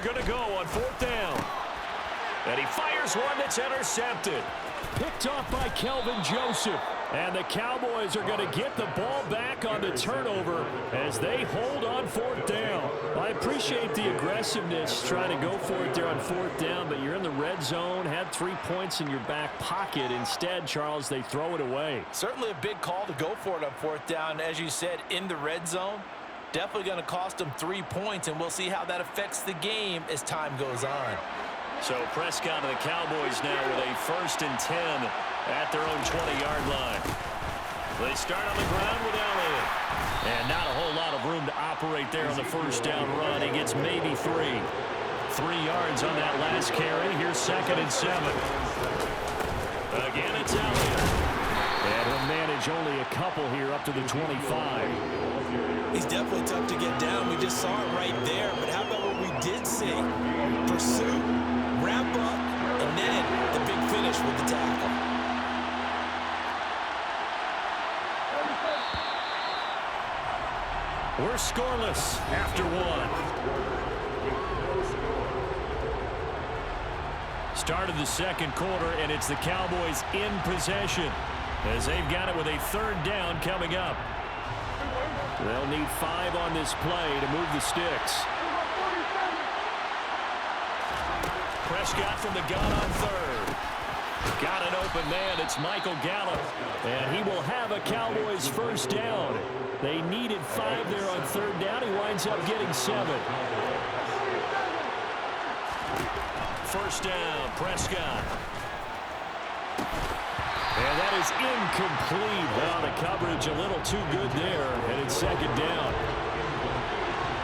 are going to go on 4th down. And he fires one that's intercepted. Picked off by Kelvin Joseph. And the Cowboys are going to get the ball back on the turnover as they hold on 4th down. I appreciate the aggressiveness trying to go for it there on 4th down, but you're in the red zone, had 3 points in your back pocket. Instead, Charles, they throw it away. Certainly a big call to go for it on 4th down. As you said, in the red zone, definitely going to cost them 3 points, and we'll see how that affects the game as time goes on. So Prescott and the Cowboys now with a 1st and 10 at their own 20-yard line. They start on the ground with Elliott. And not a whole lot of room to operate there on the 1st down run. He gets maybe 3. 3 yards on that last carry. Here's 2nd and 7. Again, it's Elliott. And he'll manage only a couple here up to the 25. He's definitely tough to get down. We just saw it right there. But how about what we did see? Pursuit, wrap up, and then the big finish with the tackle. We're scoreless after 1. Start of the 2nd quarter, and it's the Cowboys in possession as they've got it with a 3rd down coming up. They'll need 5 on this play to move the sticks. Prescott from the gun on 3rd. Got an open man. It's Michael Gallup. And he will have a Cowboys 1st down. They needed 5 there on 3rd down. He winds up getting 7. 1st down, Prescott. And that is incomplete. Well, the coverage a little too good there. And it's 2nd down.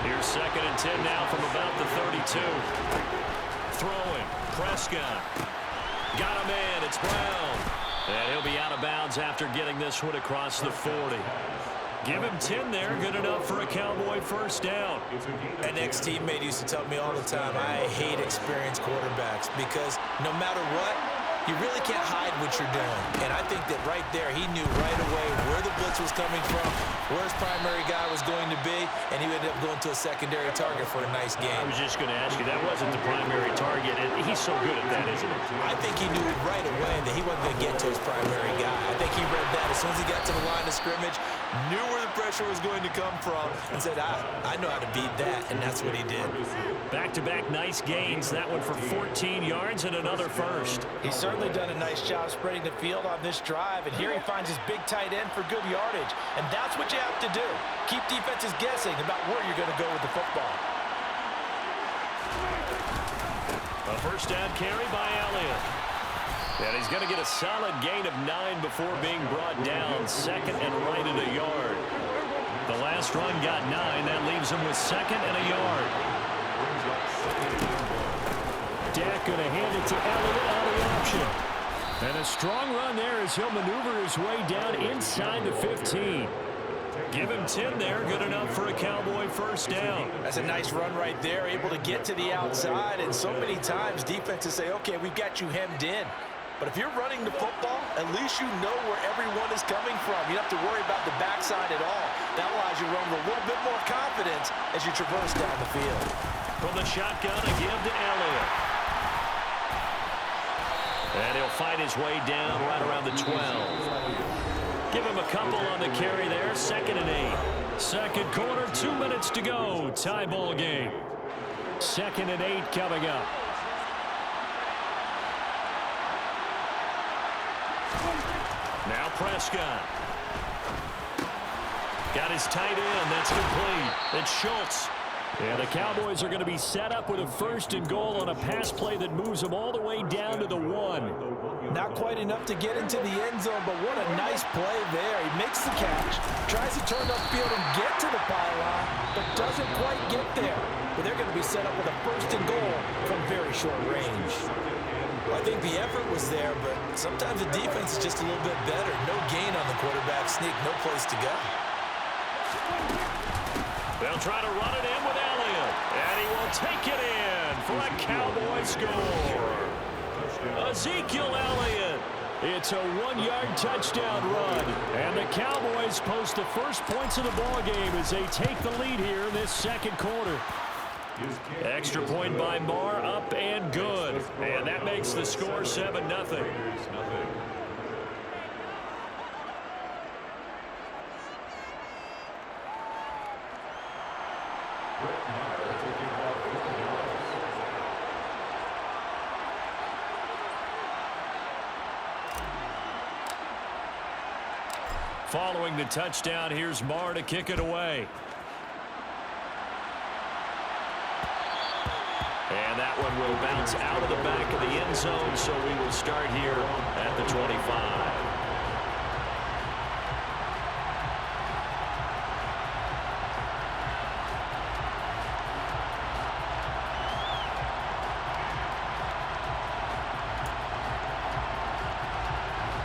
Here's 2nd and 10 now from about the 32. Throwing, Prescott. Got a man, it's Brown. And he'll be out of bounds after getting this one across the 40. Give him 10 there, good enough for a Cowboy 1st down. An ex-teammate used to tell me all the time, I hate experienced quarterbacks because no matter what, you really can't hide what you're doing. And I think that right there, he knew right away where the blitz was coming from, where his primary guy was going to be, and he ended up going to a secondary target for a nice game. I was just going to ask you, that wasn't the primary target, and he's so good at that, isn't he? I think he knew right away that he wasn't going to get to his primary guy. I think he read that as soon as he got to the line of scrimmage, knew where the pressure was going to come from, and said, I know how to beat that, and that's what he did. Back-to-back nice gains, that one for 14 yards and another 1st. He's certainly done a nice job spreading the field on this drive, and here he finds his big tight end for good yardage, and that's what you have to do. Keep defenses guessing about where you're going to go with the football. A 1st down carry by Elliott. And he's going to get a solid gain of 9 before being brought down. 2nd and right at a yard. The last run got 9. That leaves him with 2nd and a yard. Dak going to hand it to Elliott on the option. And a strong run there as he'll maneuver his way down inside the 15. Give him 10 there, good enough for a Cowboy 1st down. That's a nice run right there, able to get to the outside. And so many times defenses say, okay, we've got you hemmed in. But if you're running the football, at least you know where everyone is coming from. You don't have to worry about the backside at all. That allows you to run with a little bit more confidence as you traverse down the field. From the shotgun, a give to Elliott. And he'll fight his way down right around the 12. Give him a couple on the carry there. 2nd and 8. 2nd quarter, 2 minutes to go. Tie ball game. 2nd and 8 coming up. Now Prescott. Got his tight end. That's complete. It's Schultz. And the Cowboys are going to be set up with a 1st and goal on a pass play that moves them all the way down to the 1. Not quite enough to get into the end zone, but what a nice play there. He makes the catch, tries to turn upfield and get to the pylon, but doesn't quite get there. But they're going to be set up with a 1st and goal from very short range. Well, I think the effort was there, but sometimes the defense is just a little bit better. No gain on the quarterback sneak, no place to go. They'll try to run it in with Elliott, and he will take it in for a Cowboy score. Ezekiel Elliott. It's a 1-yard touchdown run, and the Cowboys post the first points of the ball game as they take the lead here in this 2nd quarter. Extra point by Marr, up and good. And that makes the score 7-0. Following the touchdown, here's Marr to kick it away. And that one will bounce out of the back of the end zone, so we will start here at the 25.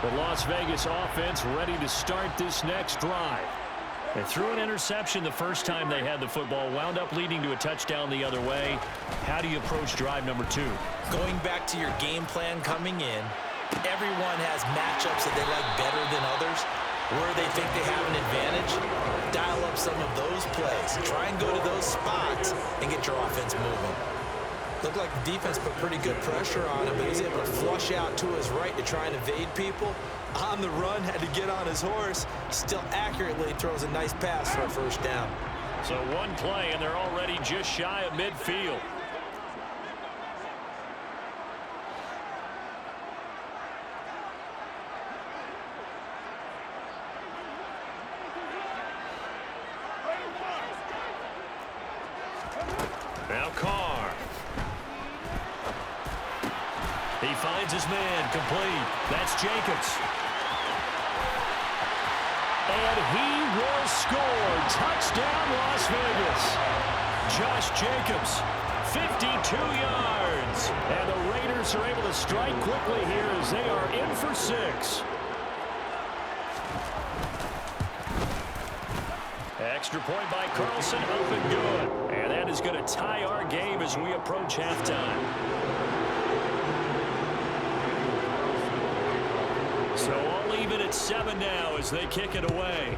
The Las Vegas offense ready to start this next drive. They threw an interception the first time they had the football, wound up leading to a touchdown the other way. How do you approach drive number 2? Going back to your game plan coming in, everyone has matchups that they like better than others. Where they think they have an advantage, dial up some of those plays. Try and go to those spots and get your offense moving. Looked like the defense put pretty good pressure on him, but he was able to flush out to his right to try and evade people. On the run, had to get on his horse. Still accurately throws a nice pass for a first down. So one play, and they're already just shy of midfield. Now Carr. He finds his man, complete. That's Jacobs. And he will score. Touchdown, Las Vegas. Josh Jacobs, 52 yards. And the Raiders are able to strike quickly here as they are in for 6. Extra point by Carlson, up and good. And that is going to tie our game as we approach halftime. So all even at 7 now as they kick it away.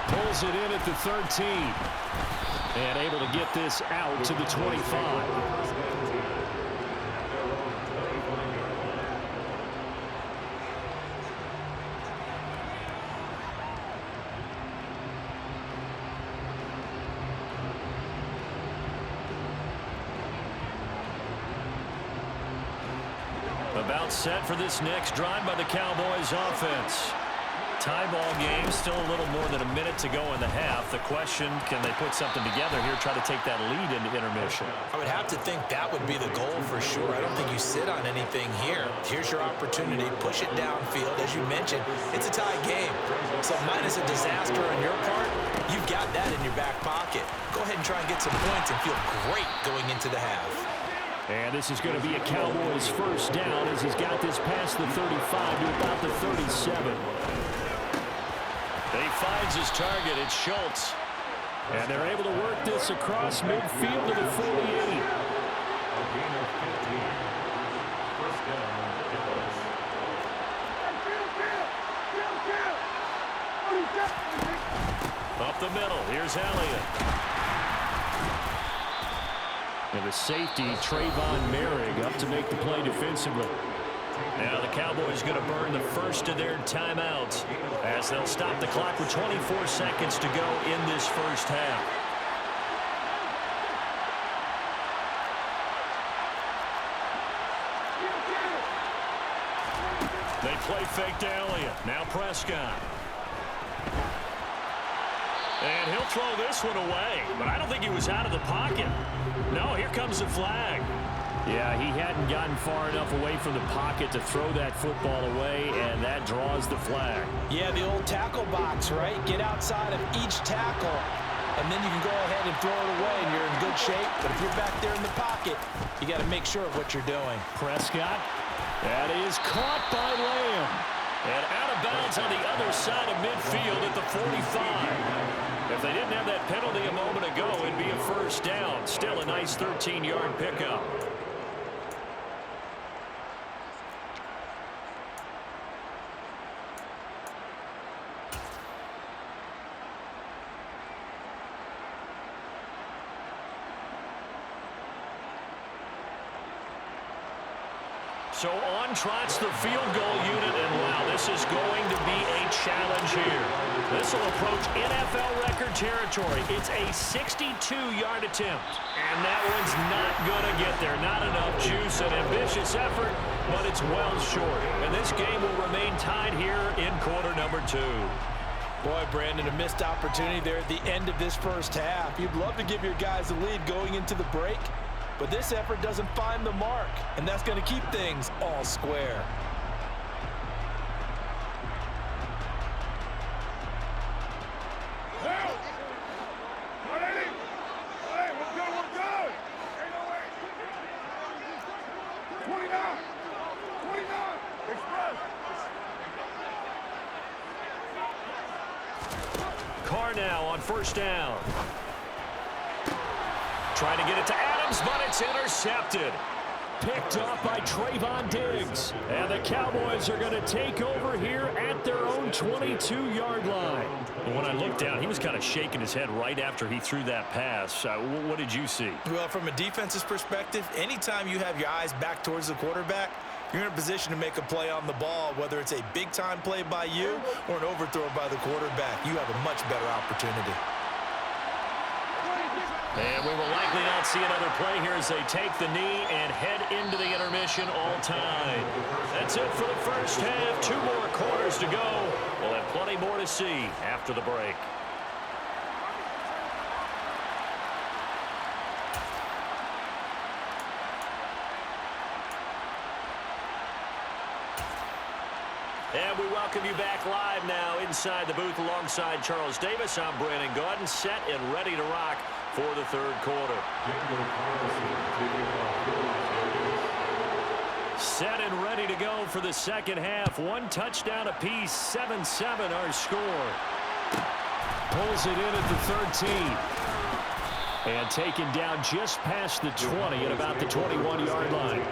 Pulls it in at the 13. And able to get this out to the 25. About set for this next drive by the Cowboys offense. Tie ball game, still a little more than a minute to go in the half. The question, can they put something together here, try to take that lead into intermission? I would have to think that would be the goal for sure. I don't think you sit on anything here. Here's your opportunity. Push it downfield. As you mentioned, it's a tie game. So minus a disaster on your part, you've got that in your back pocket. Go ahead and try and get some points and feel great going into the half. And this is going to be a Cowboys first down as he's got this past the 35 to about the 37. He finds his target. It's Schultz. And they're able to work this across midfield to the 48. Up the middle. Here's Elliott. And the safety, Trayvon Merrick, up to make the play defensively. Now the Cowboys going to burn the first of their timeouts as they'll stop the clock with 24 seconds to go in this first half. They play fake to Elliott. Now Prescott. And he'll throw this one away, but I don't think he was out of the pocket. No, here comes the flag. Yeah, he hadn't gotten far enough away from the pocket to throw that football away, and that draws the flag. Yeah, the old tackle box, right? Get outside of each tackle, and then you can go ahead and throw it away, and you're in good shape. But if you're back there in the pocket, you got to make sure of what you're doing. Prescott, that is caught by Lamb. And out of bounds on the other side of midfield at the 45. If they didn't have that penalty a moment ago, it'd be a first down. Still a nice 13-yard pickup. So on trots the field goal unit, and wow, this is going to be a challenge here. This will approach NFL record territory. It's a 62-yard attempt, and that one's not going to get there. Not enough juice, an ambitious effort, but it's well short. And this game will remain tied here in quarter number 2. Boy, Brandon, a missed opportunity there at the end of this first half. You'd love to give your guys the lead going into the break, but this effort doesn't find the mark, and that's going to keep things all square. Carr now on first down. Trying to get it to Adams, but it's intercepted. Picked off by Trayvon Diggs. And the Cowboys are going to take over here at their own 22-yard line. When I looked down, he was kind of shaking his head right after he threw that pass. What did you see? Well, from a defense's perspective, anytime you have your eyes back towards the quarterback, you're in a position to make a play on the ball, whether it's a big-time play by you or an overthrow by the quarterback. You have a much better opportunity. And we will likely not see another play here as they take the knee and head into the intermission all time. That's it for the first half. 2 more quarters to go. We'll have plenty more to see after the break. And we welcome you back live now inside the booth alongside Charles Davis. I'm Brandon Gaudin, set and ready to rock for the third quarter. Set and ready to go for the second half. 1 touchdown apiece, 7-7 our score. Pulls it in at the 13. And taken down just past the 20 at about the 21-yard line.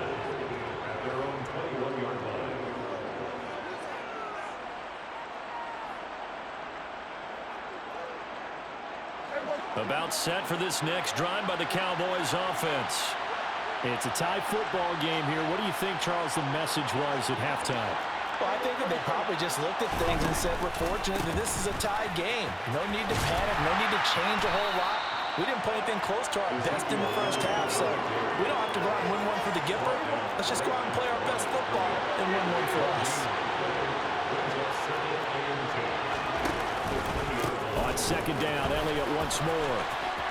About set for this next drive by the Cowboys offense. It's a tie football game here. What do you think, Charles, the message was at halftime? Well, I think that they probably just looked at things and said, we're fortunate that this is a tie game. No need to panic, no need to change a whole lot. We didn't play anything close to our best in the first half, so we don't have to go out and win one for the Gipper. Let's just go out and play our best football and win one for us. On second down, Elliott once more.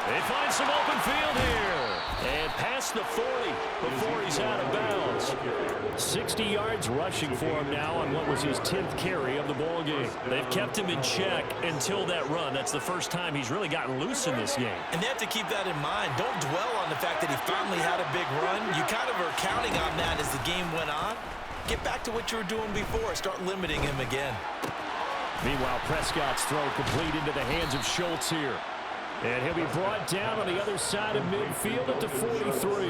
They find some open field here. And past the 40 before he's out of bounds. 60 yards rushing for him now on what was his 10th carry of the ball game. They've kept him in check until that run. That's the first time he's really gotten loose in this game. And they have to keep that in mind. Don't dwell on the fact that he finally had a big run. You kind of are counting on that as the game went on. Get back to what you were doing before. Start limiting him again. Meanwhile, Prescott's throw complete into the hands of Schultz here. And he'll be brought down on the other side of midfield at the 43.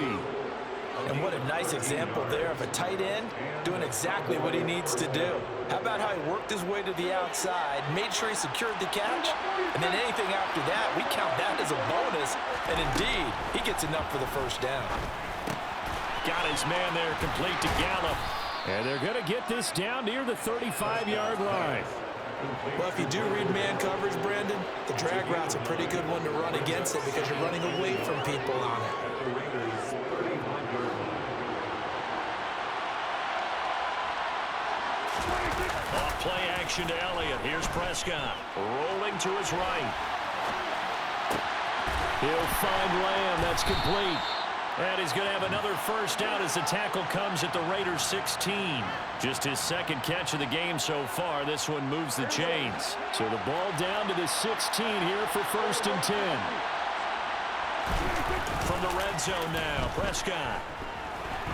And what a nice example there of a tight end doing exactly what he needs to do. How about how he worked his way to the outside, made sure he secured the catch, and then anything after that, we count that as a bonus. And indeed, he gets enough for the first down. Got his man there complete to Gallup. And they're going to get this down near the 35-yard line. Well, if you do read man coverage, Brandon, the drag route's a pretty good one to run against it because you're running away from people on it. Off play action to Elliott. Here's Prescott rolling to his right. He'll find Lamb. That's complete. And he's going to have another first down as the tackle comes at the Raiders' 16. Just his second catch of the game so far. This one moves the chains. So the ball down to the 16 here for 1st and 10. From the red zone now, Prescott.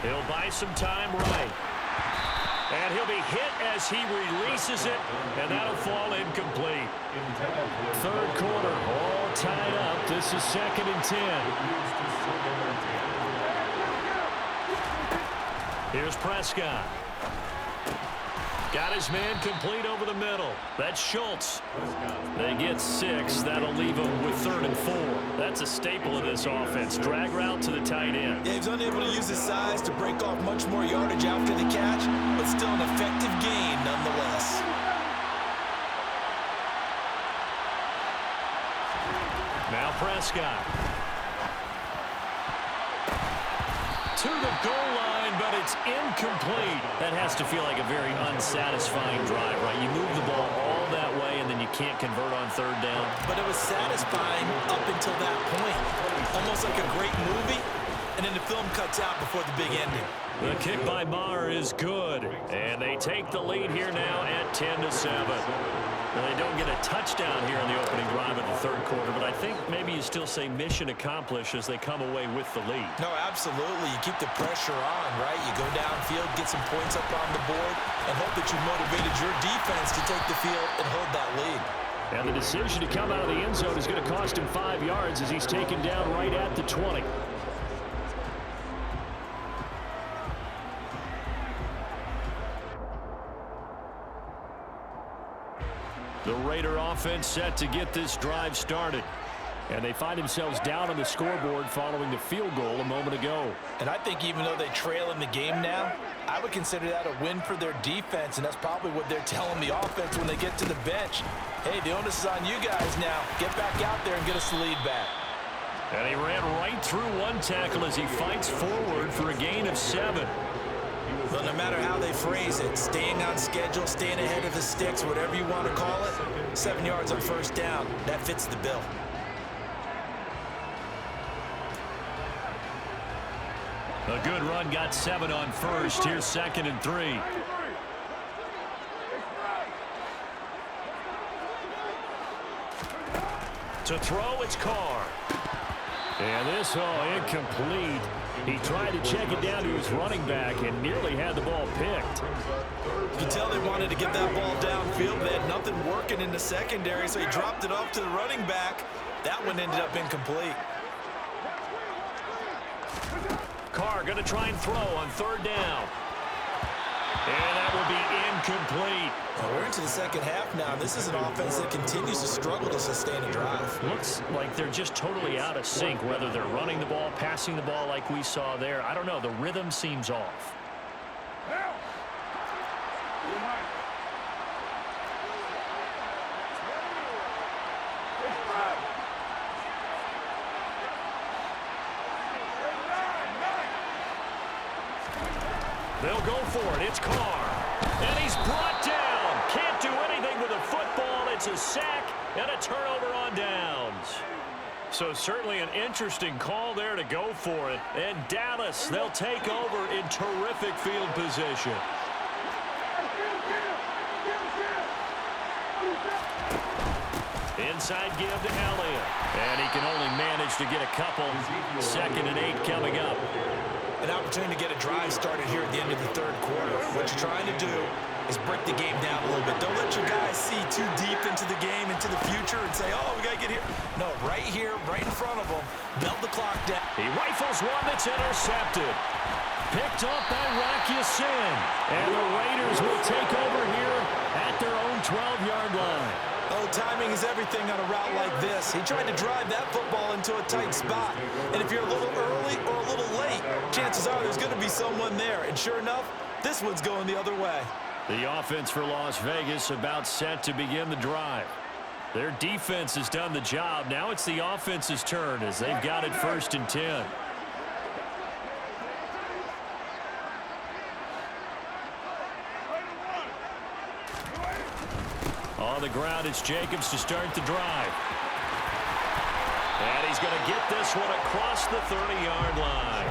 He'll buy some time right. And he'll be hit as he releases it, and that'll fall incomplete. Third quarter, all tied up. This is 2nd and 10. Here's Prescott. Got his man complete over the middle. That's Schultz. They get 6. That'll leave them with 3rd and 4. That's a staple of this offense. Drag route to the tight end. Yeah, he was unable to use his size to break off much more yardage after the catch, but still an effective gain nonetheless. Now Prescott. To the goal line, but it's incomplete. That has to feel like a very unsatisfying drive, right? You move the ball all that way, and then you can't convert on 3rd down. But it was satisfying up until that point. Almost like a great movie, and then the film cuts out before the big ending. The kick by Maher is good, and they take the lead here now at 10-7. Well, they don't get a touchdown here in the opening drive of the 3rd quarter, but I think maybe you still say mission accomplished as they come away with the lead. No, absolutely. You keep the pressure on, right? You go downfield, get some points up on the board, and hope that you motivated your defense to take the field and hold that lead. And the decision to come out of the end zone is going to cost him 5 yards as he's taken down right at the 20. The Raider offense set to get this drive started. And they find themselves down on the scoreboard following the field goal a moment ago. And I think even though they trail in the game now, I would consider that a win for their defense, and that's probably what they're telling the offense when they get to the bench. Hey, the onus is on you guys now. Get back out there and get us the lead back. And he ran right through one tackle as he fights forward for a gain of 7. Well, no matter how they phrase it, staying on schedule, staying ahead of the sticks, whatever you want to call it, 7 yards on 1st down, that fits the bill. A good run got 7 on 1st. Here's 2nd and 3. To throw, it's Carr. And this, incomplete. He tried to check it down to his running back and nearly had the ball picked. You can tell they wanted to get that ball downfield. They had nothing working in the secondary, so he dropped it off to the running back. That one ended up incomplete. Carr going to try and throw on 3rd down. And that will be incomplete. Well, we're into the second half now. This is an offense that continues to struggle to sustain a drive. Looks like they're just totally out of sync, whether they're running the ball, passing the ball like we saw there. I don't know. The rhythm seems off. They'll go for it. It's Carr. And he's brought down. Can't do anything with a football. It's a sack and a turnover on downs. So certainly an interesting call there to go for it. And Dallas, they'll take over in terrific field position. Inside give to Elliott. And he can only manage to get a couple. 2nd and 8 coming up. An opportunity to get a drive started here at the end of the 3rd quarter. What you're trying to do is break the game down a little bit. Don't let your guys see too deep into the game, into the future, and say, oh, we got to get here. No, right here, right in front of them, melt the clock down. He rifles one that's intercepted. Picked up by Rock Ya-Sin. And the Raiders will take over here at their own 12-yard line. Oh, timing is everything on a route like this. He tried to drive that football into a tight spot. And if you're a little early or a little late, chances are there's going to be someone there. And sure enough, this one's going the other way. The offense for Las Vegas about set to begin the drive. Their defense has done the job. Now it's the offense's turn as they've got it 1st and 10. On the ground, it's Jacobs to start the drive. And he's going to get this one across the 30-yard line.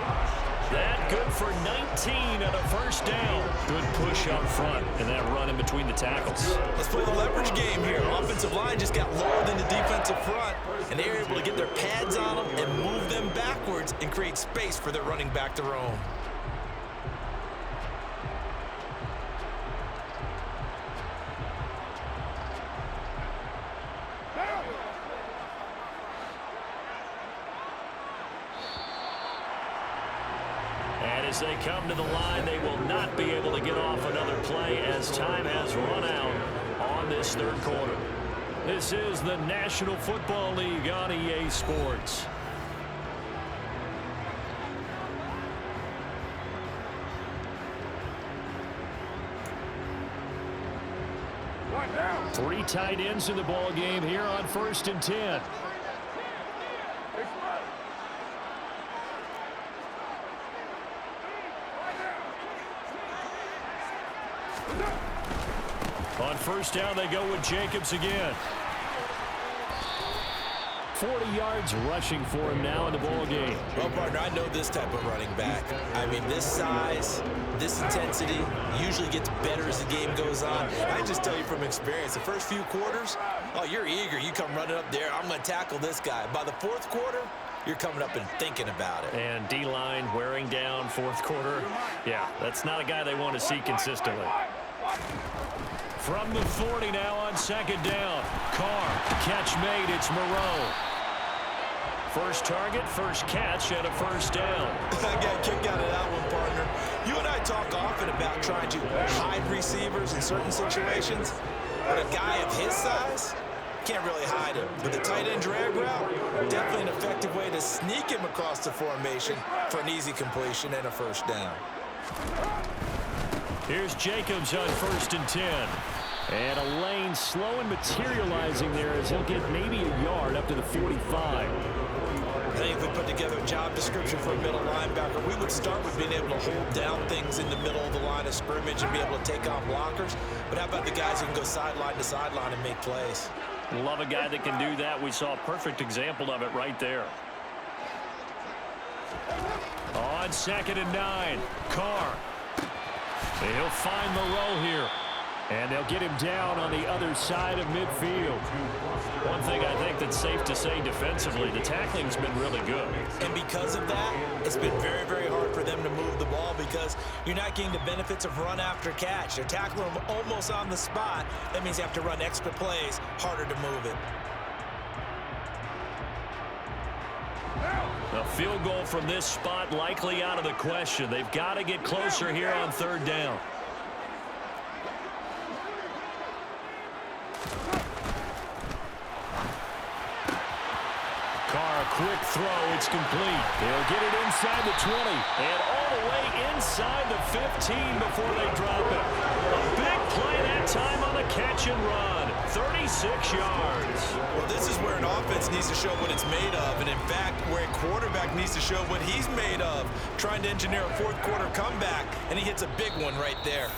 That good for 19 and a 1st down. Good push up front and that run in between the tackles. Let's play the leverage game here. Offensive line just got lower than the defensive front, and they were able to get their pads on them and move them backwards and create space for their running back to roam. As they come to the line, they will not be able to get off another play as time has run out on this third quarter. This is the National Football League on EA Sports. Three tight ends in the ball game here on 1st and 10. On 1st down, they go with Jacobs again. 40 yards rushing for him now in the ball game. Well, partner, I know this type of running back. I mean, this size, this intensity usually gets better as the game goes on. I just tell you from experience, the first few quarters, oh, you're eager. You come running up there, I'm going to tackle this guy. By the 4th quarter, you're coming up and thinking about it. And D-line wearing down 4th quarter. Yeah, that's not a guy they want to see consistently. From the 40 now on 2nd down. Carr, catch made, it's Moreau. First target, first catch, and a 1st down. I got kicked out of that one, partner. You and I talk often about trying to hide receivers in certain situations, but a guy of his size can't really hide him. But the tight end drag route, definitely an effective way to sneak him across the formation for an easy completion and a 1st down. Here's Jacobs on 1st and 10. And a lane slow and materializing there as he'll get maybe a yard up to the 45. I think if we put together a job description for a middle linebacker, we would start with being able to hold down things in the middle of the line of scrimmage and be able to take on blockers. But how about the guys who can go sideline to sideline and make plays? Love a guy that can do that. We saw a perfect example of it right there. On 2nd and 9, Carr. He'll find Moreau here. And they'll get him down on the other side of midfield. One thing I think that's safe to say defensively, the tackling's been really good. And because of that, it's been very, very hard for them to move the ball because you're not getting the benefits of run after catch. They're tackling them almost on the spot. That means you have to run extra plays, harder to move it. A field goal from this spot likely out of the question. They've got to get closer here on 3rd down. Carr, a quick throw. It's complete. They'll get it inside the 20 and all the way inside the 15 before they drop it. A big play that time on the catch and run. 36 yards. Well, this is where an offense needs to show what it's made of, and in fact, where a quarterback needs to show what he's made of, trying to engineer a 4th quarter comeback, and he hits a big one right there.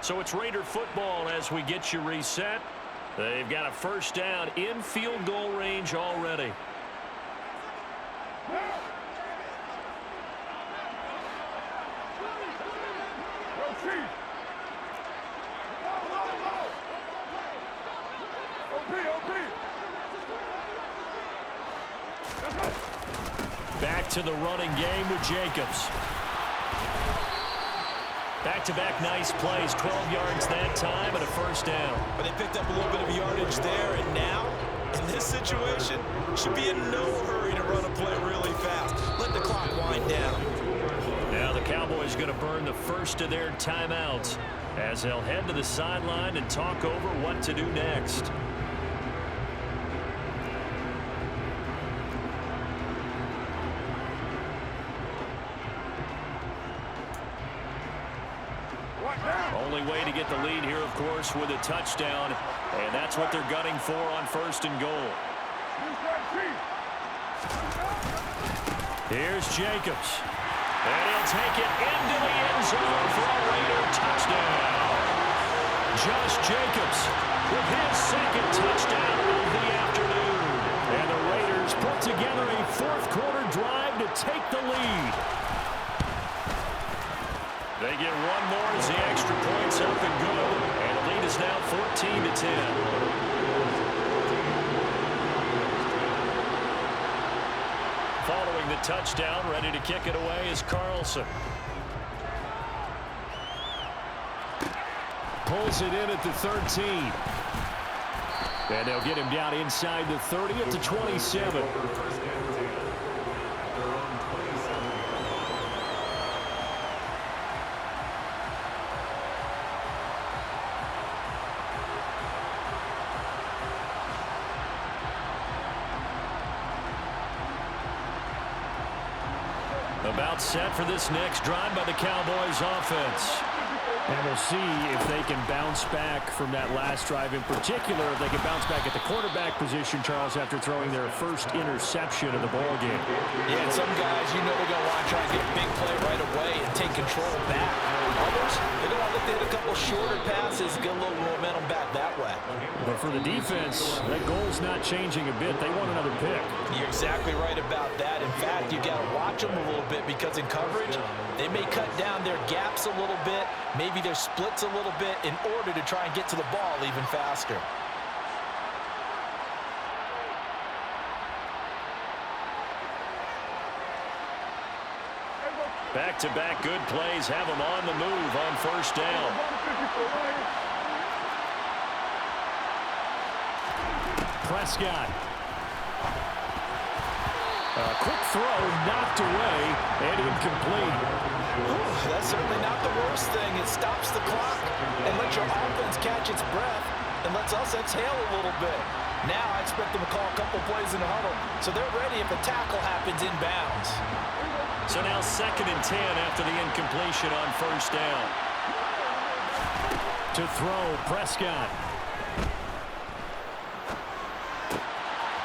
So it's Raider football as we get you reset. They've got a 1st down in field goal range already. Back to the running game with Jacobs. Back-to-back nice plays, 12 yards that time and a 1st down. But they picked up a little bit of yardage there, and now, in this situation, should be in no hurry to run a play really fast. Let the clock wind down. Now the Cowboys going to burn the first of their timeouts as they'll head to the sideline and talk over what to do next. Only way to get the lead here, of course, with a touchdown, and that's what they're gunning for on 1st and goal. Here's Jacobs, and he'll take it into the end zone for a Raider touchdown. Josh Jacobs with his 2nd touchdown of the afternoon, and the Raiders put together a 4th quarter drive to take the lead. They get one more as the extra point's up and good. And the lead is now 14-10. Following the touchdown, ready to kick it away is Carlson. Pulls it in at the 13. And they'll get him down inside the 30 at the 27. About set for this next drive by the Cowboys offense. And we'll see if they can bounce back from that last drive. In particular, if they can bounce back at the quarterback position, Charles, after throwing their first interception of the ball game. Yeah, and some guys, you know they're going to want to try and get a big play right away and take control back. Others, they're going to look to hit a couple shorter passes, get a little momentum back that way. But for the defense, that goal's not changing a bit. They want another pick. You're exactly right about that. In fact, you got to watch them a little bit because in coverage, they may cut down their gaps a little bit, maybe their splits a little bit in order to try and get to the ball even faster. Back-to-back good plays have them on the move on first down. Prescott. A quick throw knocked away and incomplete. That's certainly not the worst thing. It stops the clock and lets your offense catch its breath and lets us exhale a little bit. Now I expect them to call a couple plays in the huddle so they're ready if a tackle happens inbounds. So now 2nd and 10 after the incompletion on first down. To throw, Prescott.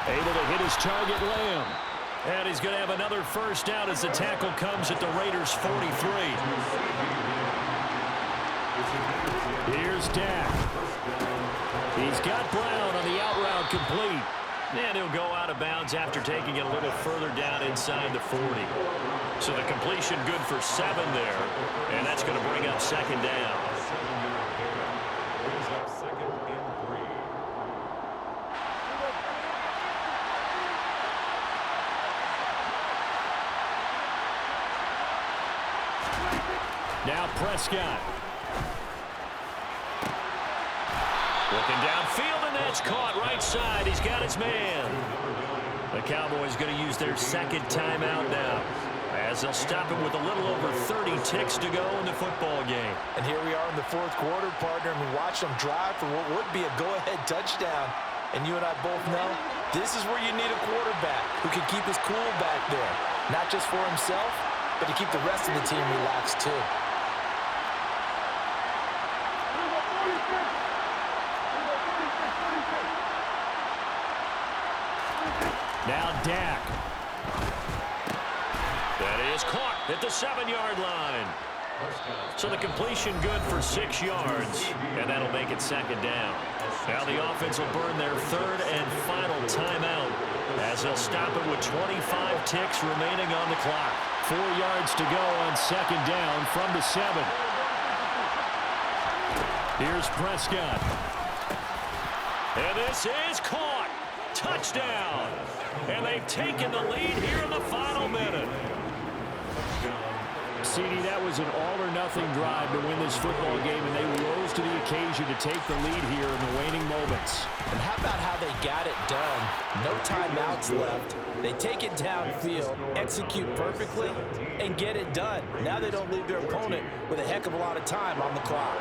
Able to hit his target, Lamb. And he's going to have another first down as the tackle comes at the Raiders' 43. Here's Dak. He's got Brown on the out route complete. And he'll go out of bounds after taking it a little further down inside the 40. So the completion good for 7 there. And that's going to bring up 2nd down. Now Prescott. Looking downfield, and that's caught right side. He's got his man. The Cowboys going to use their 2nd timeout now, as they'll stop him with a little over 30 ticks to go in the football game. And here we are in the 4th quarter, partner, and we watch them drive for what would be a go-ahead touchdown. And you and I both know this is where you need a quarterback who can keep his cool back there, not just for himself, but to keep the rest of the team relaxed too. Now Dak. That is caught at the 7-yard line. So the completion good for 6 yards, and that'll make it 2nd down. Now the offense will burn their 3rd and final timeout as they'll stop it with 25 ticks remaining on the clock. 4 yards to go on 2nd down from the 7. Here's Prescott. And this is caught. Touchdown. And they've taken the lead here in the final minute. CD, that was an all-or-nothing drive to win this football game, and they rose to the occasion to take the lead here in the waning moments. And how about how they got it done? No timeouts left. They take it downfield, execute perfectly, and get it done. Now they don't leave their opponent with a heck of a lot of time on the clock.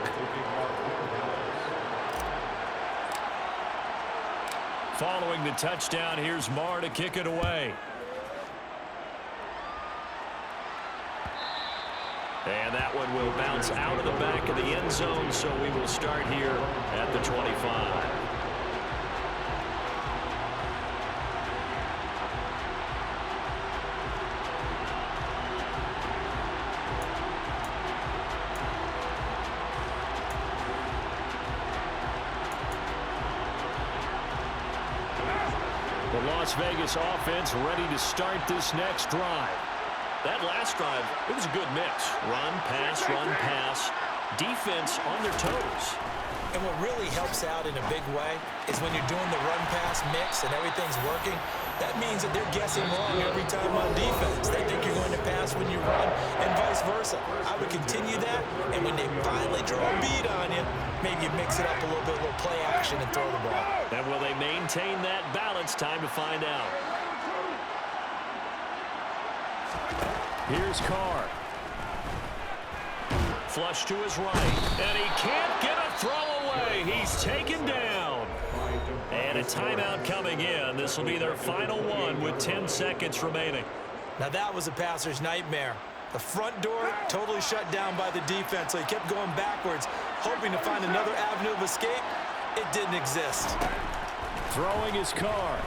Following the touchdown, here's Marr to kick it away. And that one will bounce out of the back of the end zone, so we will start here at the 25. The Las Vegas offense ready to start this next drive. That last drive, it was a good mix. Run, pass, defense on their toes. And what really helps out in a big way is when you're doing the run-pass mix and everything's working, that means that they're guessing wrong every time on defense. They think you're going to pass when you run and vice versa. I would continue that, and when they finally draw a bead on you, maybe you mix it up a little bit, a little play action and throw the ball. And will they maintain that balance? Time to find out. Here's Carr. Flush to his right, and he can't get a throw away. He's taken down. And a timeout coming in. This will be their final one with 10 seconds remaining. Now that was a passer's nightmare. The front door totally shut down by the defense, so he kept going backwards, hoping to find another avenue of escape. It didn't exist. Throwing his car.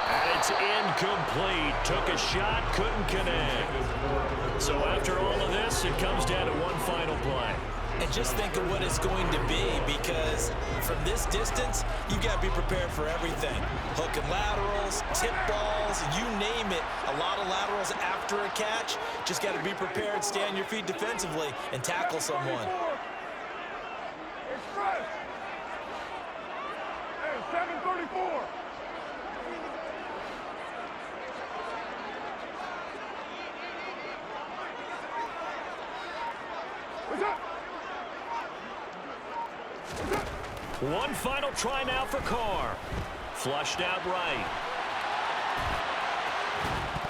And it's incomplete. Took a shot, couldn't connect. So after all of this, it comes down to one final play. And just think of what it's going to be, because from this distance, you've got to be prepared for everything. Hook and laterals, tip balls, you name it. A lot of laterals after a catch. Just got to be prepared, stay on your feet defensively, and tackle someone. Express! Hey, 734! What's up? One final try now for Carr. Flushed out right.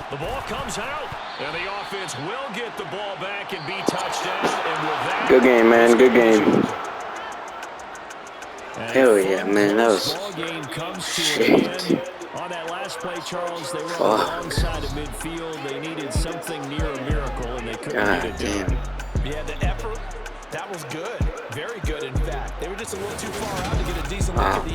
The ball comes out, and the offense will get the ball back and be touchdown. And with that, Good game, man. Good game. And Hell yeah, man. That was ball game comes to shit. an end. On that last play, Charles, they were on the wrong side of midfield. They needed something near a miracle, and they couldn't God get it done. damn. Yeah, the effort, that was good. Very good, in fact. They were just a little too far out to get a decent look at the end.